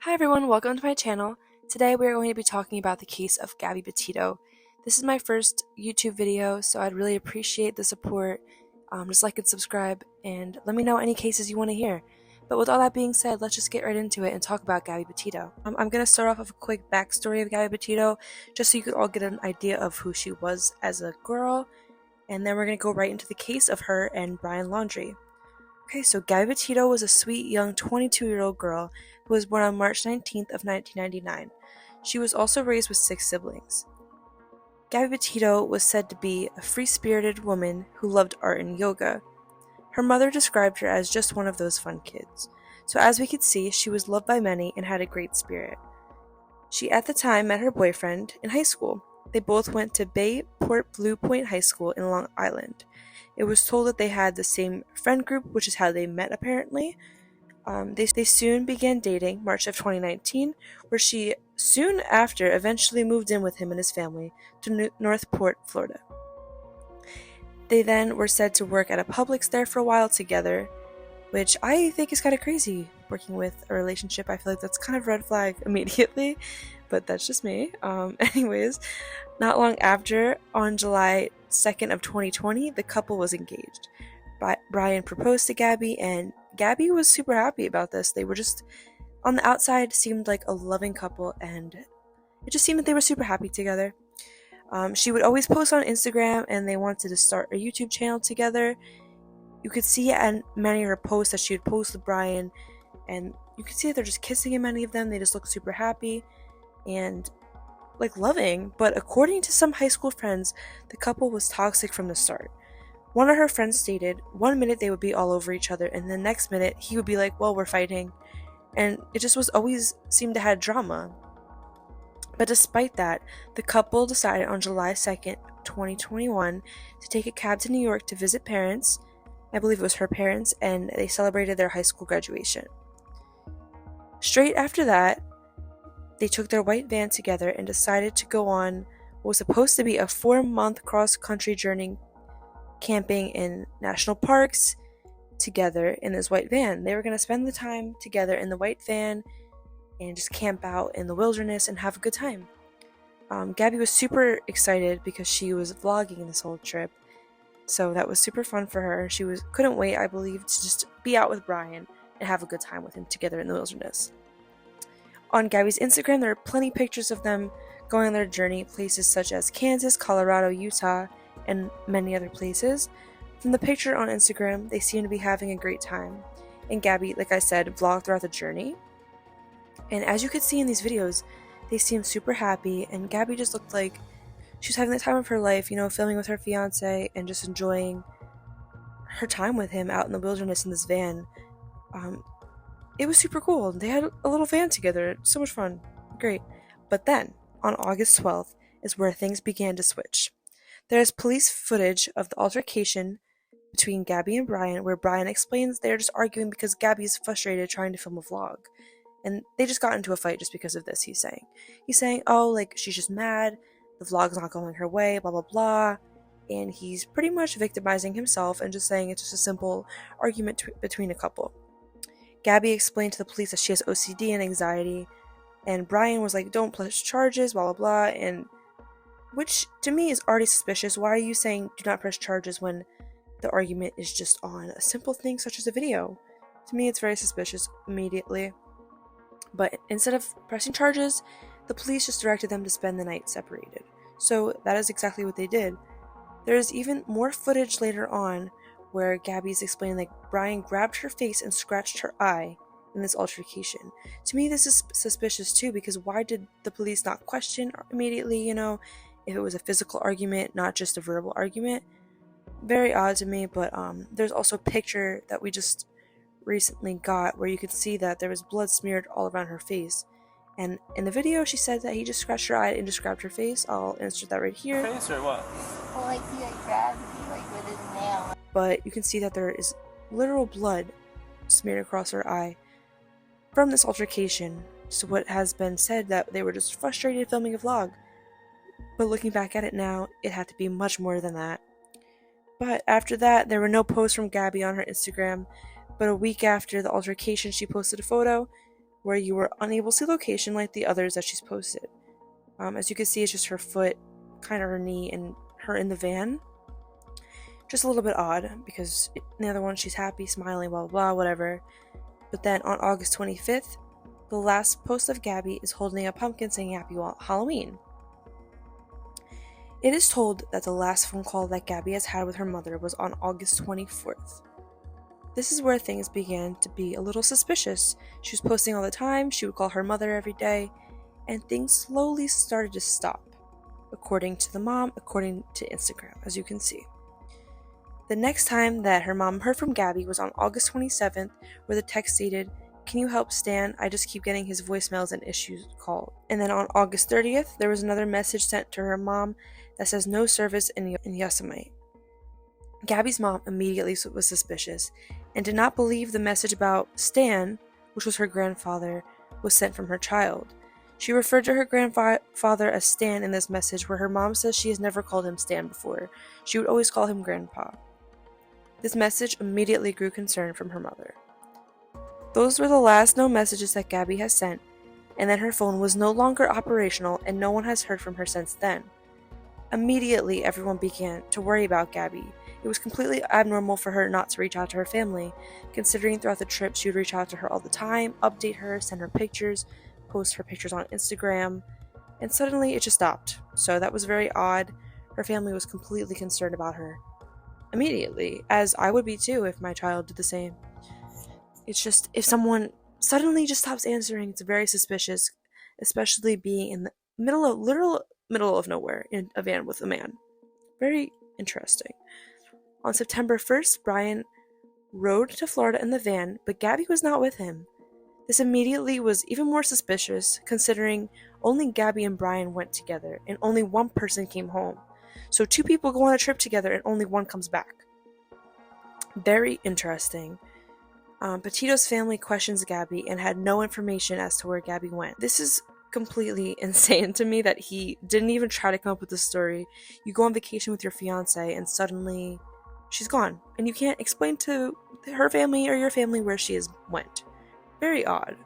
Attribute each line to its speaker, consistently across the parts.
Speaker 1: Hi everyone, welcome to my channel. Today we are going to be talking about the case of Gabby Petito. This is my first YouTube video, so I'd really appreciate the support. Just like and subscribe, and let me know any cases you want to hear. But with all that being said, let's just get right into it and talk about Gabby Petito. I'm going to start off with a quick backstory of Gabby Petito, just so you could all get an idea of who she was as a girl, and then we're going to go right into the case of her and Brian Laundrie. Okay, so Gabby Petito was a sweet young 22-year-old girl who was born on March 19th of 1999. She was also raised with 6 siblings. Gabby Petito was said to be a free-spirited woman who loved art and yoga. Her mother described her as just one of those fun kids. So as we could see, she was loved by many and had a great spirit. She at the time met her boyfriend in high school. They both went to Bayport Blue Point High School in Long Island. It was told that they had the same friend group, which is how they met apparently. They soon began dating, March of 2019, where she soon after eventually moved in with him and his family to Northport, Florida. They then were said to work at a Publix there for a while together, which I think is kind of crazy, working with a relationship. I feel like that's kind of red flag immediately, but that's just me. Anyways, not long after, on July 2nd of 2020, the couple was engaged. Brian proposed to Gabby, and Gabby was super happy about this. They were just, on the outside, seemed like a loving couple, and it just seemed that they were super happy together. She would always post on Instagram, and they wanted to start a YouTube channel together. You could see in many of her posts that she would post with Brian, and you could see that they're just kissing in many of them. They just look super happy and like loving, but according to some high school friends, the couple was toxic from the start. One of her friends stated, one minute they would be all over each other, and the next minute he would be like, well, we're fighting. And it just was always seemed to have drama. But despite that, the couple decided on July 2nd, 2021, to take a cab to New York to visit parents. I believe it was her parents, and they celebrated their high school graduation. Straight after that, they took their white van together and decided to go on what was supposed to be a 4-month cross-country journey camping in national parks together in this white van. They were going to spend the time together in the white van and just camp out in the wilderness and have a good time. Gabby was super excited because she was vlogging this whole trip, so that was super fun for her. She couldn't wait, I believe, to just be out with Brian and have a good time with him together in the wilderness. On Gabby's Instagram, there are plenty of pictures of them going on their journey, places such as Kansas, Colorado, Utah, and many other places. From the picture on Instagram, they seem to be having a great time. And Gabby, like I said, vlogged throughout the journey. And as you could see in these videos, they seemed super happy, and Gabby just looked like she was having the time of her life, filming with her fiance and just enjoying her time with him out in the wilderness in this van. It was super cool. They had a little van together. So much fun. Great. But then, on August 12th, is where things began to switch. There is police footage of the altercation between Gabby and Brian, where Brian explains they're just arguing because Gabby is frustrated trying to film a vlog. And they just got into a fight just because of this, he's saying. He's saying, she's just mad, the vlog's not going her way, blah, blah, blah. And he's pretty much victimizing himself and just saying it's just a simple argument between a couple. Gabby explained to the police that she has OCD and anxiety, and Brian was like, don't press charges, blah, blah, blah, and which to me is already suspicious. Why are you saying do not press charges when the argument is just on a simple thing such as a video? To me, it's very suspicious immediately. But instead of pressing charges, the police just directed them to spend the night separated. So that is exactly what they did. There is even more footage later on where Gabby's explaining like Brian grabbed her face and scratched her eye in this altercation. To me, this is suspicious too, because why did the police not question immediately, if it was a physical argument, not just a verbal argument? Very odd to me, but there's also a picture that we just recently got where you could see that there was blood smeared all around her face. And in the video, she said that he just scratched her eye and just grabbed her face. I'll insert that right here.
Speaker 2: Face or what?
Speaker 3: Well, he grabbed me with his nail.
Speaker 1: But you can see that there is literal blood smeared across her eye from this altercation. So what has been said that they were just frustrated filming a vlog. But looking back at it now, it had to be much more than that. But after that, there were no posts from Gabby on her Instagram. But a week after the altercation, she posted a photo where you were unable to see location like the others that she's posted. As you can see, it's just her foot, kind of her knee, and her in the van. Just a little bit odd, because in the other one she's happy, smiling, blah, blah, blah, whatever. But then on August 25th, the last post of Gabby is holding a pumpkin saying Happy Halloween. It is told that the last phone call that Gabby has had with her mother was on August 24th. This is where things began to be a little suspicious. She was posting all the time, she would call her mother every day, and things slowly started to stop, according to the mom, according to Instagram, as you can see. The next time that her mom heard from Gabby was on August 27th, where the text stated, "Can you help Stan? I just keep getting his voicemails and issues called." And then on August 30th, there was another message sent to her mom that says no service in Yosemite. Gabby's mom immediately was suspicious and did not believe the message about Stan, which was her grandfather, was sent from her child. She referred to her grandfather as Stan in this message, where her mom says she has never called him Stan before. She would always call him Grandpa. This message immediately grew concern from her mother. Those were the last known messages that Gabby has sent, and then her phone was no longer operational and no one has heard from her since then. Immediately, everyone began to worry about Gabby. It was completely abnormal for her not to reach out to her family, considering throughout the trip she would reach out to her all the time, update her, send her pictures, post her pictures on Instagram, and suddenly it just stopped. So that was very odd. Her family was completely concerned about her immediately, as I would be too if my child did the same. It's just, if someone suddenly just stops answering, it's very suspicious, especially being in the literal middle of nowhere in a van with a man. Very interesting. On September 1st, Brian rode to Florida in the van, but Gabby was not with him. This immediately was even more suspicious, considering only Gabby and Brian went together, and only one person came home. So 2 people go on a trip together, and only one comes back. Very interesting. Petito's family questions Gabby and had no information as to where Gabby went. This is completely insane to me that he didn't even try to come up with a story. You go on vacation with your fiance, and suddenly she's gone, and you can't explain to her family or your family where she went. Very odd.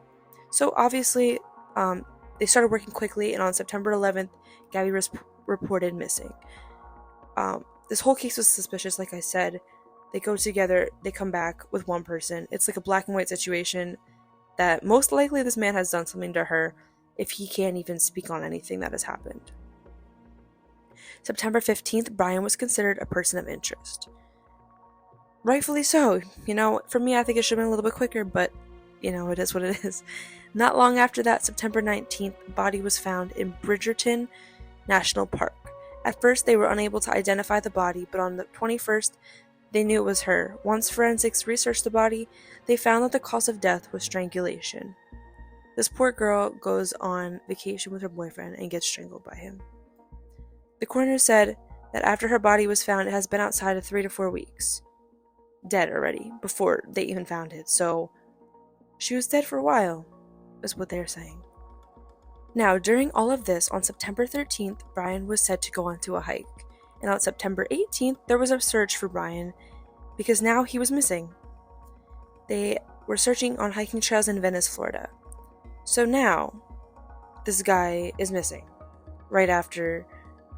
Speaker 1: So obviously, they started working quickly, and on September 11th, Gabby was reported missing. This whole case was suspicious, like I said. They go together, they come back with one person. It's like a black and white situation that most likely this man has done something to her if he can't even speak on anything that has happened. September 15th, Brian was considered a person of interest. Rightfully so. For me, I think it should have been a little bit quicker, but, it is what it is. Not long after that, September 19th, a body was found in Bridgerton National Park. At first, they were unable to identify the body, but on the 21st, they knew it was her. Once forensics researched the body, they found that the cause of death was strangulation. This poor girl goes on vacation with her boyfriend and gets strangled by him. The coroner said that after her body was found, it has been outside of 3 to 4 weeks. Dead already, before they even found it. So, she was dead for a while, is what they're saying. Now, during all of this, on September 13th, Brian was said to go onto a hike. And on September 18th, there was a search for Brian, because now he was missing. They were searching on hiking trails in Venice, Florida. So now, this guy is missing, right after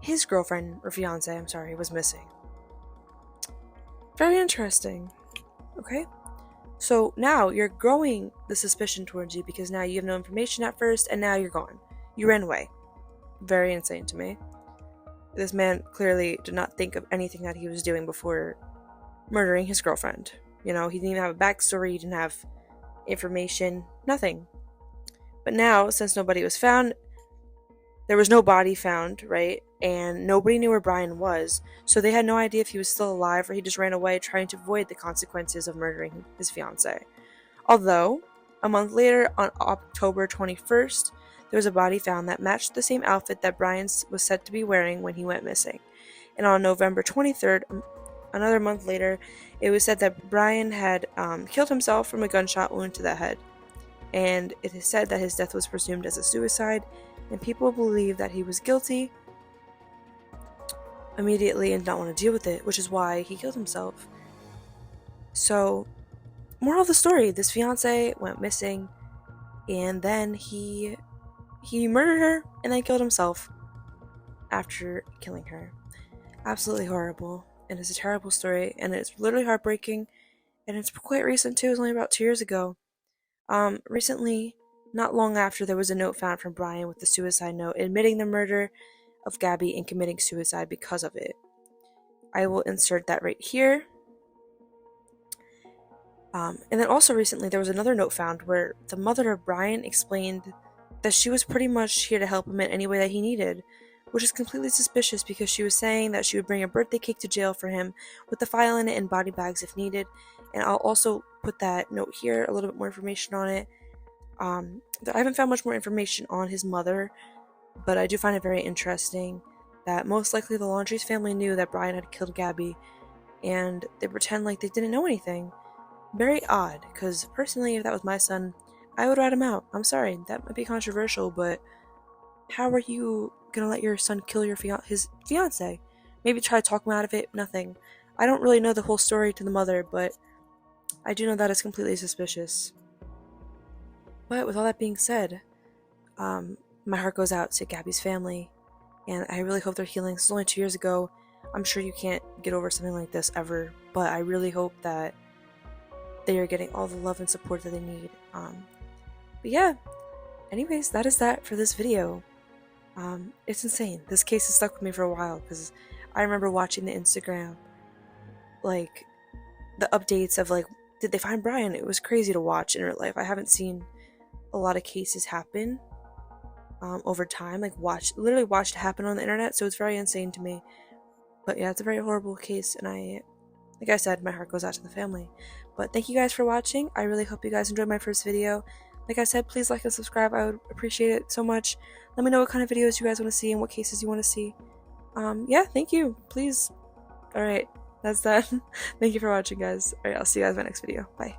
Speaker 1: his girlfriend, or fiance, was missing. Very interesting. Okay? So now you're growing the suspicion towards you, because now you have no information at first, and now you're gone. You ran away. Very insane to me. This man clearly did not think of anything that he was doing before murdering his girlfriend. He didn't even have a backstory, he didn't have information, nothing. But now, since nobody was found, there was no body found, right? And nobody knew where Brian was, so they had no idea if he was still alive or he just ran away trying to avoid the consequences of murdering his fiancée. Although, a month later, on October 21st, there was a body found that matched the same outfit that Brian was said to be wearing when he went missing. And on November 23rd, another month later, it was said that Brian had killed himself from a gunshot wound to the head. And it is said that his death was presumed as a suicide, and people believe that he was guilty immediately and did not want to deal with it, which is why he killed himself. So, moral of the story, this fiancé went missing. and then he murdered her and then killed himself after killing her. Absolutely horrible, and it's a terrible story, and it's literally heartbreaking, and it's quite recent too. It was only about 2 years ago. Recently, not long after, there was a note found from Brian with the suicide note admitting the murder of Gabby and committing suicide because of it. I will insert that right here. And then also recently, there was another note found where the mother of Brian explained that she was pretty much here to help him in any way that he needed, which is completely suspicious because she was saying that she would bring a birthday cake to jail for him with the file in it and body bags if needed. And I'll also put that note here, a little bit more information on it. I haven't found much more information on his mother, but I do find it very interesting that most likely the Laundries family knew that Brian had killed Gabby, and they pretend like they didn't know anything. Very odd, because personally, if that was my son, I would rat him out. I'm sorry, that might be controversial, but how are you gonna let your son kill his fiance? Maybe try to talk him out of it. Nothing. I don't really know the whole story to the mother, but I do know that it's completely suspicious. But with all that being said, my heart goes out to Gabby's family, and I really hope they're healing. This was only 2 years ago. I'm sure you can't get over something like this ever, but I really hope that they are getting all the love and support that they need. But yeah, anyways, that is that for this video. It's insane. This case has stuck with me for a while because I remember watching the Instagram, like, the updates of, like, did they find Brian? It was crazy to watch in real life. I haven't seen a lot of cases happen over time, like, literally watched it happen on the internet, so it's very insane to me. But yeah, it's a very horrible case, and like I said, my heart goes out to the family. But thank you guys for watching. I really hope you guys enjoyed my first video. Like I said, please like and subscribe. I would appreciate it so much. Let me know what kind of videos you guys want to see and what cases you want to see. Yeah, thank you. Please. Alright, that's that. Thank you for watching, guys. Alright, I'll see you guys in my next video. Bye.